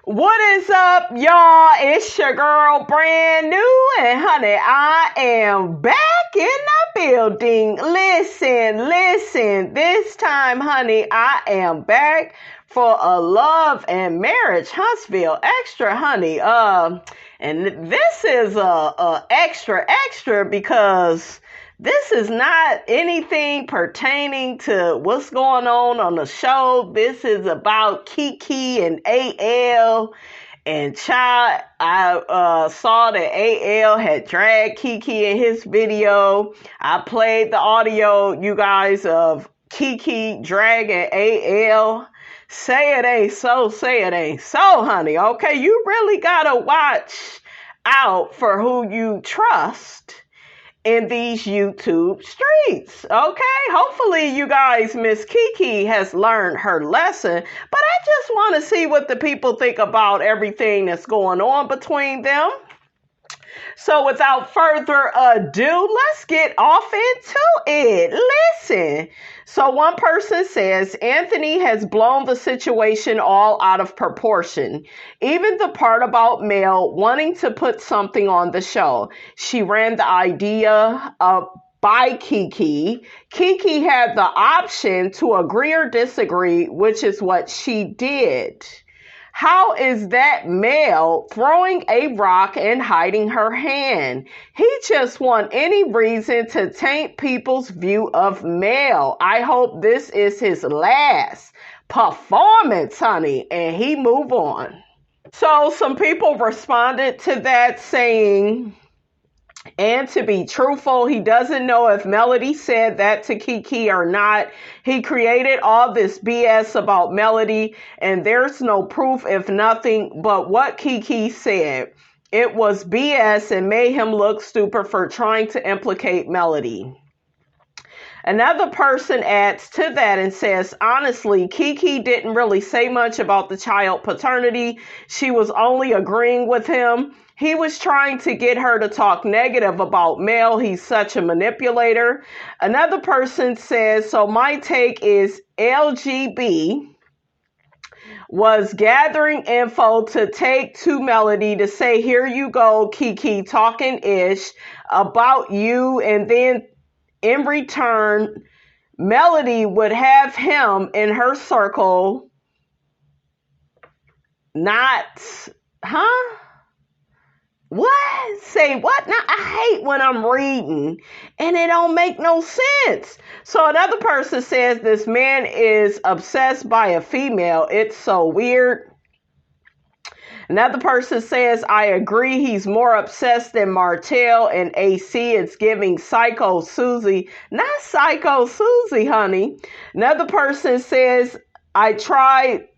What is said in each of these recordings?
What is up, y'all? It's your girl, brand new, and honey, I am back in the building. Listen. This time, honey, I am back for a love and marriage Huntsville extra, honey. And this is a extra because this is not anything pertaining to what's going on the show. This is about Keke and AL. And child, I saw that AL had dragged Keke in his video. I played the audio, you guys, of Keke dragging AL. Say it ain't so, honey. Okay, you really gotta watch out for who you trust in these YouTube streets, okay? Hopefully you guys, Miss Keke has learned her lesson, but I just want to see what the people think about everything that's going on between them. So without further ado, let's get off into it. Listen. So one person says, Anthony has blown the situation all out of proportion. Even the part about Mel wanting to put something on the show. She ran the idea by Keke. Keke had the option to agree or disagree, which is what she did. How is that Mel throwing a rock and hiding her hand? He just want any reason to taint people's view of Mel. I hope this is his last performance, honey, and he move on. So some people responded to that saying, and to be truthful, he doesn't know if Melody said that to Keke or not. He created all this BS about Melody, and there's no proof, if nothing, but what Keke said. It was BS and made him look stupid for trying to implicate Melody. Another person adds to that and says, honestly, Keke didn't really say much about the child paternity. She was only agreeing with him. He was trying to get her to talk negative about Mel. He's such a manipulator. Another person says, so my take is LGB was gathering info to take to Melody to say, here you go, Keke, talking ish about you. And then in return, Melody would have him in her circle. What? Say what? Now, I hate when I'm reading and it don't make no sense. So another person says this man is obsessed by a female. It's so weird. Another person says, I agree. He's more obsessed than Martell and AC. It's giving Psycho Susie. Not Psycho Susie, honey. Another person says, I tried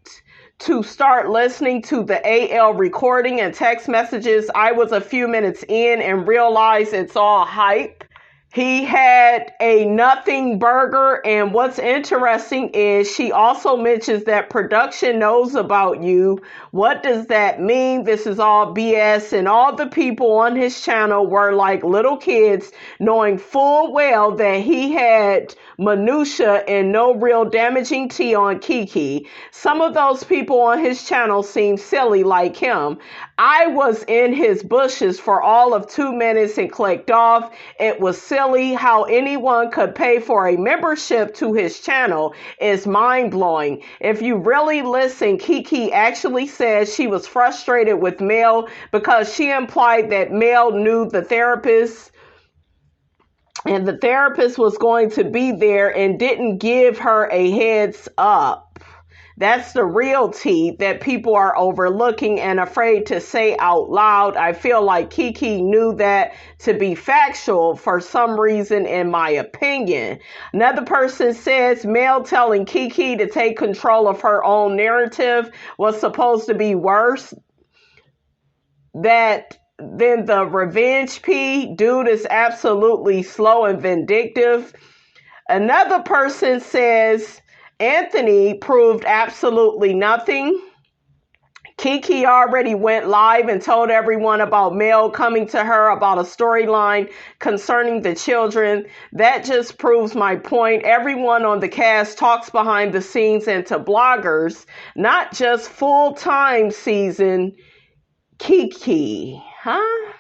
to start listening to the AL recording and text messages. I was a few minutes in and realized it's all hype. He had a nothing burger, and what's interesting is she also mentions that production knows about you. What does that mean? This is all BS, and all the people on his channel were like little kids, knowing full well that he had minutia and no real damaging tea on Keke. Some of those people on his channel seem silly like him. I was in his bushes for all of 2 minutes and clicked off. It was silly how anyone could pay for a membership to his channel is mind-blowing. If you really listen, Keke actually says she was frustrated with Mel because she implied that Mel knew the therapist and the therapist was going to be there and didn't give her a heads up. That's the real tea that people are overlooking and afraid to say out loud. I feel like Keke knew that to be factual for some reason, in my opinion. Another person says Mel telling Keke to take control of her own narrative was supposed to be worse than the revenge P. Dude is absolutely slow and vindictive. Another person says Anthony proved absolutely nothing. Keke already went live and told everyone about Mel coming to her about a storyline concerning the children. That just proves my point. Everyone on the cast talks behind the scenes and to bloggers, not just full-time season Keke. Huh?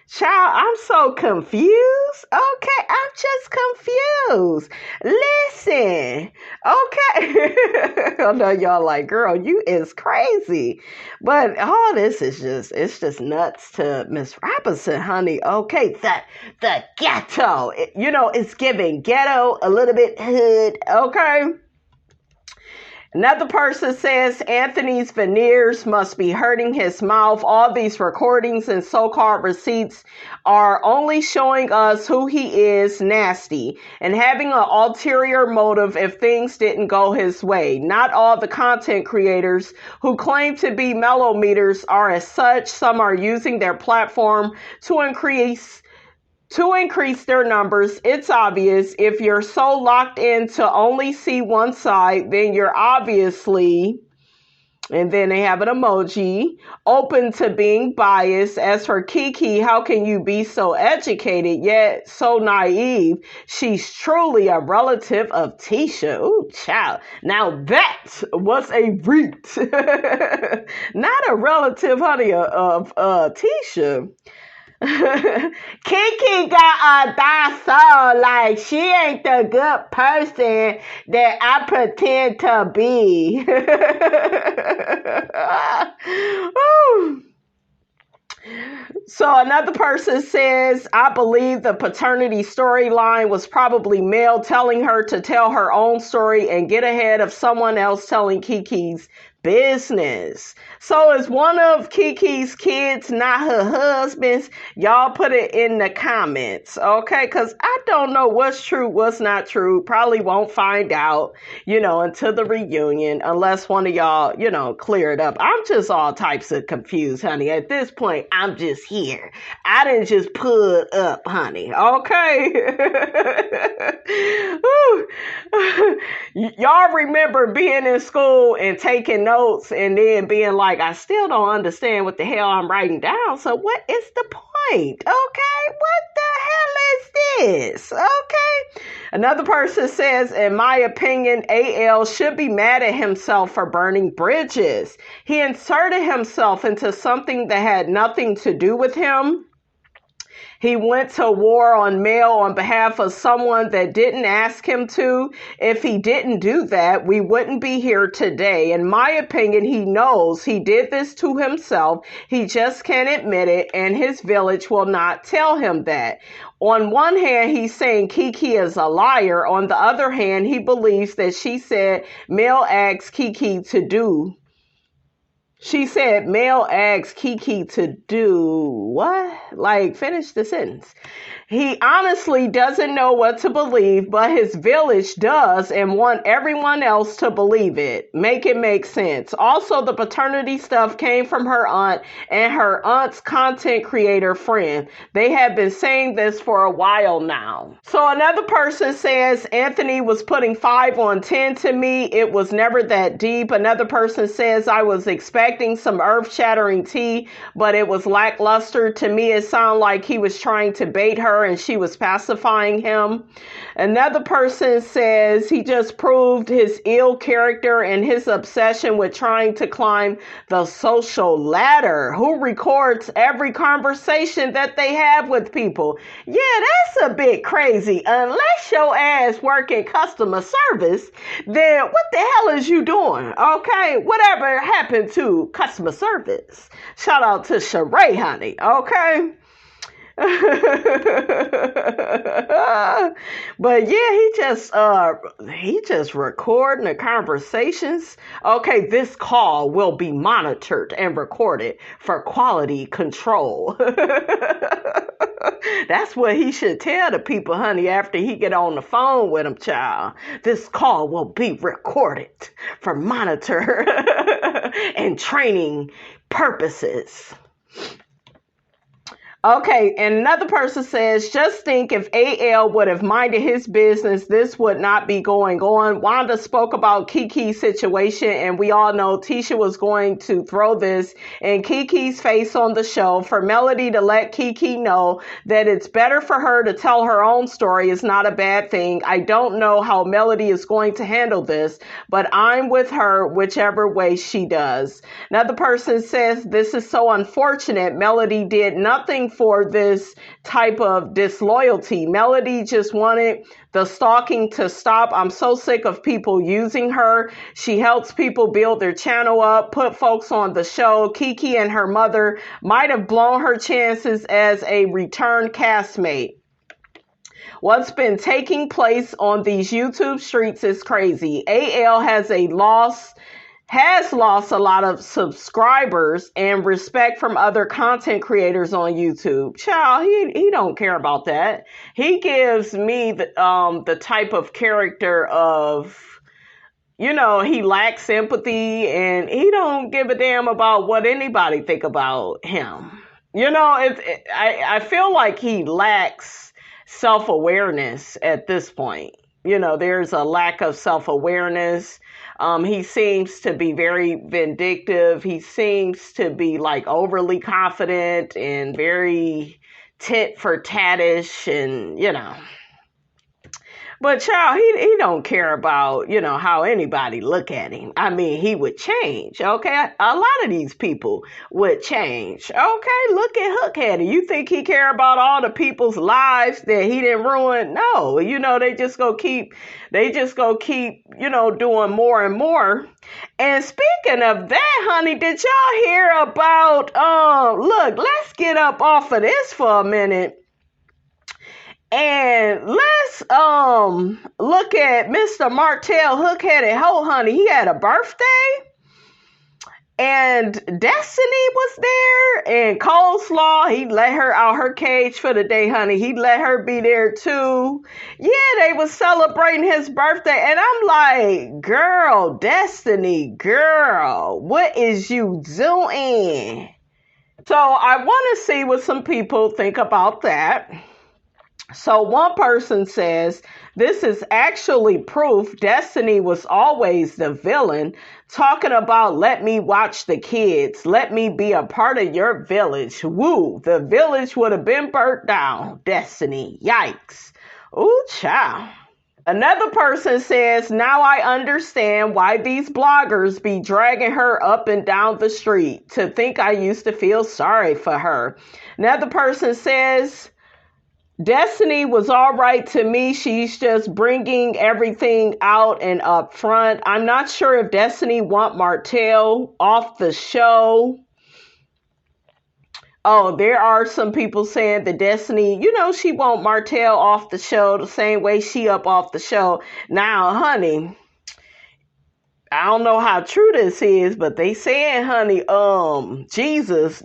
Child, I'm so confused. Okay, I'm just confused. Listen, okay. I know y'all like, girl, you is crazy. But all this is it's just nuts to Miss Robinson, honey. Okay, the ghetto. It's giving ghetto, a little bit hood, okay? Another person says Anthony's veneers must be hurting his mouth. All these recordings and so-called receipts are only showing us who he is, nasty, and having an ulterior motive if things didn't go his way. Not all the content creators who claim to be mellometers are as such. Some are using their platform to increase their numbers. It's obvious. If you're so locked in to only see one side, then you're obviously, and then they have an emoji, open to being biased. As for Keke, how can you be so educated yet so naive? She's truly a relative of Tisha. Ooh, child. Now that was a reach. Not a relative, honey, of Tisha. Keke got a dark soul, like she ain't the good person that I pretend to be. So another person says, I believe the paternity storyline was probably Mel telling her to tell her own story and get ahead of someone else telling Keke's business. So is one of Keke's kids not her husband's? Y'all put it in the comments, okay? Because I don't know what's true, what's not true. Probably won't find out, until the reunion, unless one of y'all, clear it up. I'm just all types of confused, honey. At this point, I'm just here. I didn't just put up, honey, okay? Y'all remember being in school and taking notes and then being like, I still don't understand what the hell I'm writing down. So what is the point? Okay. What the hell is this? Okay. Another person says, in my opinion, AL should be mad at himself for burning bridges. He inserted himself into something that had nothing to do with him. He went to war on Mel on behalf of someone that didn't ask him to. If he didn't do that, we wouldn't be here today. In my opinion, he knows he did this to himself. He just can't admit it, and his village will not tell him that. On one hand, he's saying Keke is a liar. On the other hand, he believes that she said Mel asked Keke to do. She said Mel asked Keke to do what? Like, finish the sentence. He honestly doesn't know what to believe, but his village does and want everyone else to believe it. Make it make sense. Also, the paternity stuff came from her aunt and her aunt's content creator friend. They have been saying this for a while now. So another person says Anthony was putting 5 on 10 to me. It was never that deep. Another person says I was expecting some earth-shattering tea, but it was lackluster. To me, it sounded like he was trying to bait her and she was pacifying him. Another person says he just proved his ill character and his obsession with trying to climb the social ladder. Who records every conversation that they have with people? Yeah, that's a bit crazy. Unless your ass work in customer service, then what the hell is you doing? Okay, whatever happened to customer service? Shout out to Sheree, honey. Okay. But yeah, he just recording the conversations. Okay, this call will be monitored and recorded for quality control. That's what he should tell the people, honey, after he get on the phone with them, child. This call will be recorded for monitor and training purposes. Okay, and another person says, just think if AL would have minded his business, this would not be going on. Wanda spoke about Keke's situation, and we all know Tisha was going to throw this in Keke's face on the show. For Melody to let Keke know that it's better for her to tell her own story is not a bad thing. I don't know how Melody is going to handle this, but I'm with her whichever way she does. Another person says, this is so unfortunate. Melody did nothing for this type of disloyalty. Melody just wanted the stalking to stop. I'm so sick of people using her. She helps people build their channel up, put folks on the show. Keke and her mother might have blown her chances as a return castmate. What's been taking place on these YouTube streets is crazy. AL has lost a lot of subscribers and respect from other content creators on YouTube. Child, he don't care about that. He gives me the type of character of, he lacks sympathy and he don't give a damn about what anybody think about him. I feel like he lacks self-awareness at this point. There's a lack of self-awareness. He seems to be very vindictive. He seems to be like overly confident and very tit for tattish and, But child, he don't care about, how anybody look at him. I mean, he would change, okay? A lot of these people would change. Okay, look at Hookhead. You think he care about all the people's lives that he didn't ruin? No, they just go keep, doing more and more. And speaking of that, honey, did y'all hear about, look, let's get up off of this for a minute. And let's look at Mr. Martell Hook-Headed Ho, honey. He had a birthday. And Destiny was there. And Coleslaw, he let her out her cage for the day, honey. He let her be there too. Yeah, they was celebrating his birthday. And I'm like, girl, Destiny, girl, what is you doing? So I want to see what some people think about that. So one person says, this is actually proof Destiny was always the villain, talking about let me watch the kids, let me be a part of your village. Woo, the village would have been burnt down. Destiny, yikes. Ooh, child. Another person says, now I understand why these bloggers be dragging her up and down the street. To think I used to feel sorry for her. Another person says, Destiny was all right to me. She's just bringing everything out and up front. I'm not sure if Destiny want Martell off the show. Oh, there are some people saying that Destiny, she want Martell off the show the same way she up off the show. Now, honey, I don't know how true this is, but they saying, honey, Moses,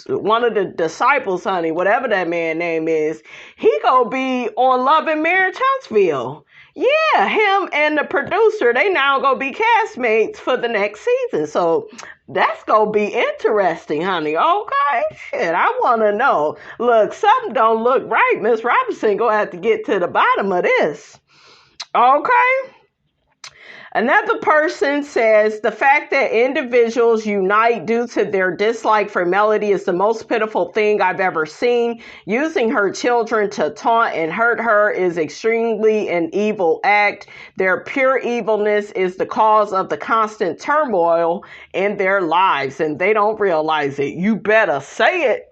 one of the disciples, honey, whatever that man name is, he gonna be on Love and Marriage Huntsville. Yeah, him and the producer, they now gonna be castmates for the next season. So that's gonna be interesting, honey. Okay, shit, I wanna know. Look, something don't look right. Miss Robinson gonna have to get to the bottom of this. Okay. Another person says the fact that individuals unite due to their dislike for Melody is the most pitiful thing I've ever seen. Using her children to taunt and hurt her is extremely an evil act. Their pure evilness is the cause of the constant turmoil in their lives, and they don't realize it. You better say it.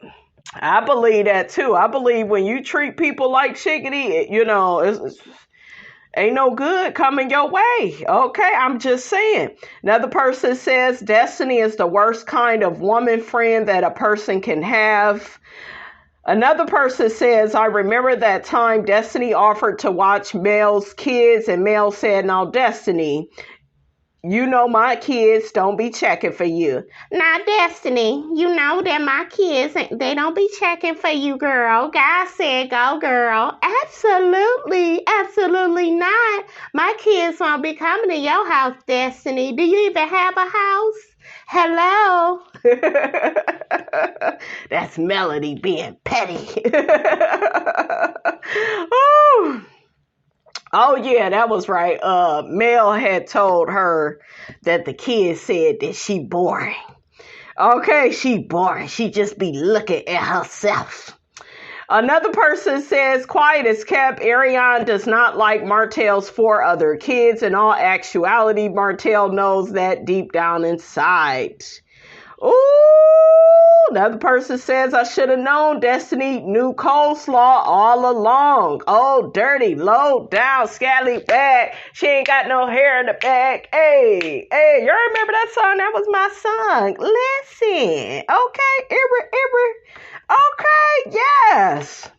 I believe that too. I believe when you treat people like shiggity, it's ain't no good coming your way. Okay, I'm just saying. Another person says Destiny is the worst kind of woman friend that a person can have. Another person says, I remember that time Destiny offered to watch Mel's kids and Mel said, now Destiny, my kids don't be checking for you. Now, Destiny, you know that my kids, they don't be checking for you, girl. God said, go, girl. Absolutely. Absolutely not. My kids won't be coming to your house, Destiny. Do you even have a house? Hello. That's Melody being petty. Oh. Oh yeah, that was right. Mel had told her that the kid said that she boring. Okay, she boring. She just be looking at herself. Another person says, quiet as kept, Ariane does not like Martell's 4 other kids. In all actuality, Martell knows that deep down inside. Ooh, another person says, I should have known Destiny knew coleslaw all along. Oh, dirty, low down, scallywag. She ain't got no hair in the back. Hey, you remember that song? That was my song. Listen, okay, okay, yes.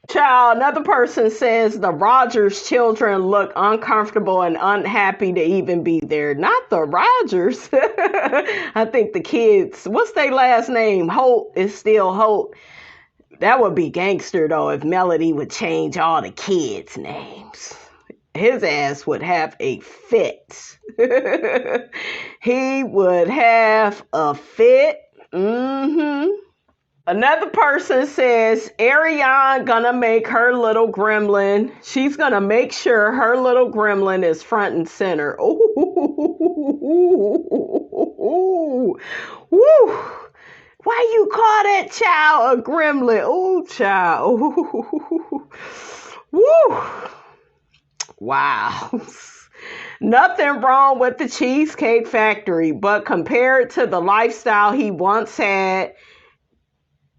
Child, another person says the Rogers children look uncomfortable and unhappy to even be there. Not the Rogers. I think the kids, what's their last name? Holt is still Holt. That would be gangster though if Melody would change all the kids' names. His ass would have a fit. He would have a fit. Another person says, Ariane gonna make her little gremlin. She's gonna make sure her little gremlin is front and center. Ooh, woo. Why you call that child a gremlin? Ooh, child. Ooh. Woo. Wow. Nothing wrong with the Cheesecake Factory, but compared to the lifestyle he once had,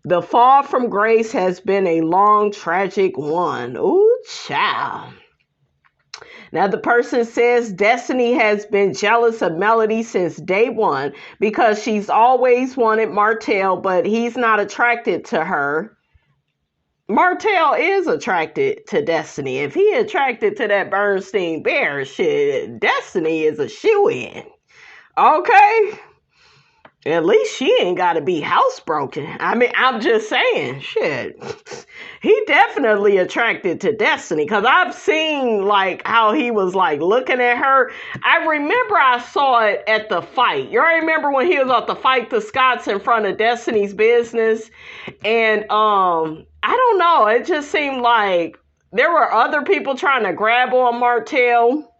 the fall from grace has been a long, tragic one. Ooh, child. Now, the person says Destiny has been jealous of Melody since day one because she's always wanted Martell, but he's not attracted to her. Martell is attracted to Destiny. If he attracted to that Bernstein Bear, shit, Destiny is a shoo-in. Okay? At least she ain't got to be housebroken. I mean, I'm just saying, shit. He definitely attracted to Destiny because I've seen like how he was like looking at her. I remember I saw it at the fight. You remember when he was at the fight the Scots in front of Destiny's business? And I don't know. It just seemed like there were other people trying to grab on Martell.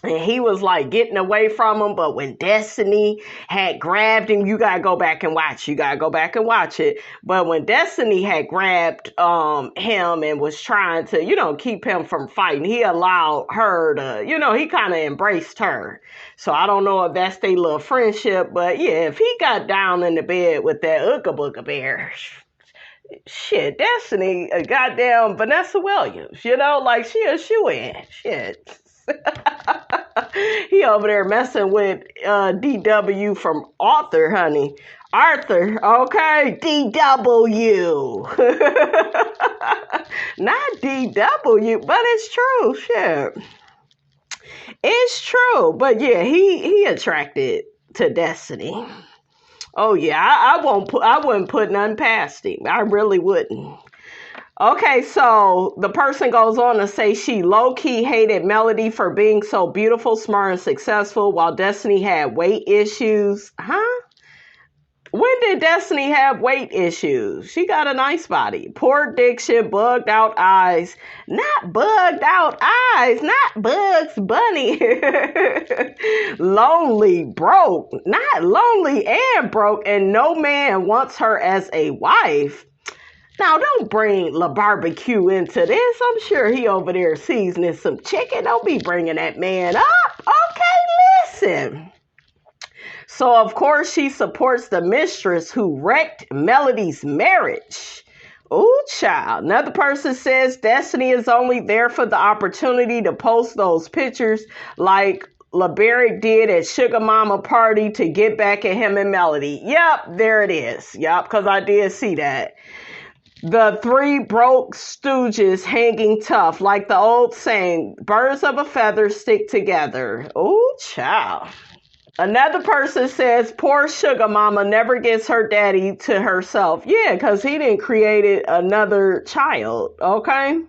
And he was like getting away from him. But when Destiny had grabbed him, you got to go back and watch. You got to go back and watch it. But when Destiny had grabbed him and was trying to, keep him from fighting, he allowed her to, he kind of embraced her. So I don't know if that's their little friendship. But yeah, if he got down in the bed with that Ooga Booga Bear, shit, Destiny, goddamn Vanessa Williams, like she a shoo-in. Shit. He over there messing with DW from Arthur, honey. Arthur, okay? DW. Not DW, but it's true, shit. It's true. But yeah, he attracted to Destiny. Oh yeah, I wouldn't put none past him. I really wouldn't. Okay, so the person goes on to say she low-key hated Melody for being so beautiful, smart, and successful while Destiny had weight issues. Huh? When did Destiny have weight issues? She got a nice body. Poor diction, bugged out eyes. Not bugged out eyes, not Bugs Bunny. Lonely, broke. Not lonely and broke, and no man wants her as a wife. Now, don't bring La Barbecue into this. I'm sure he over there seasoning some chicken. Don't be bringing that man up. Okay, listen. So, of course, she supports the mistress who wrecked Melody's marriage. Ooh, child. Another person says Destiny is only there for the opportunity to post those pictures like LeBaric did at Sugar Mama party to get back at him and Melody. Yep, there it is. Yep, because I did see that. The 3 broke stooges hanging tough, like the old saying, birds of a feather stick together. Ooh, child. Another person says, poor Sugar Mama never gets her daddy to herself. Yeah, because he didn't create another child, okay?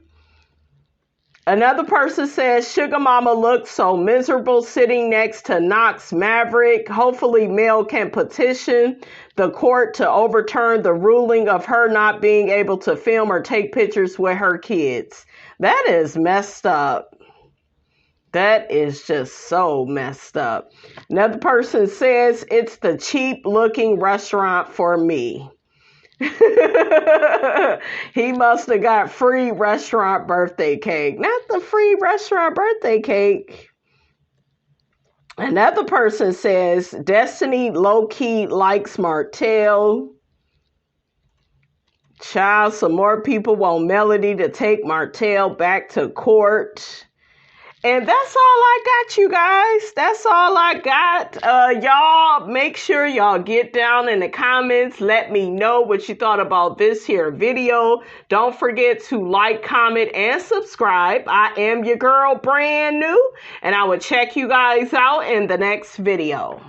Another person says Sugar Mama looks so miserable sitting next to Knox Maverick. Hopefully Mel can petition the court to overturn the ruling of her not being able to film or take pictures with her kids. That is messed up. That is just so messed up. Another person says it's the cheap looking restaurant for me. He must have got free restaurant birthday cake. Not the free restaurant birthday cake. Another person says Destiny low-key likes Martell. Child, some more people want Melody to take Martell back to court. And that's all I got, you guys. That's all I got. Y'all, make sure y'all get down in the comments. Let me know what you thought about this here video. Don't forget to like, comment, and subscribe. I am your girl, Brand New, and I will check you guys out in the next video.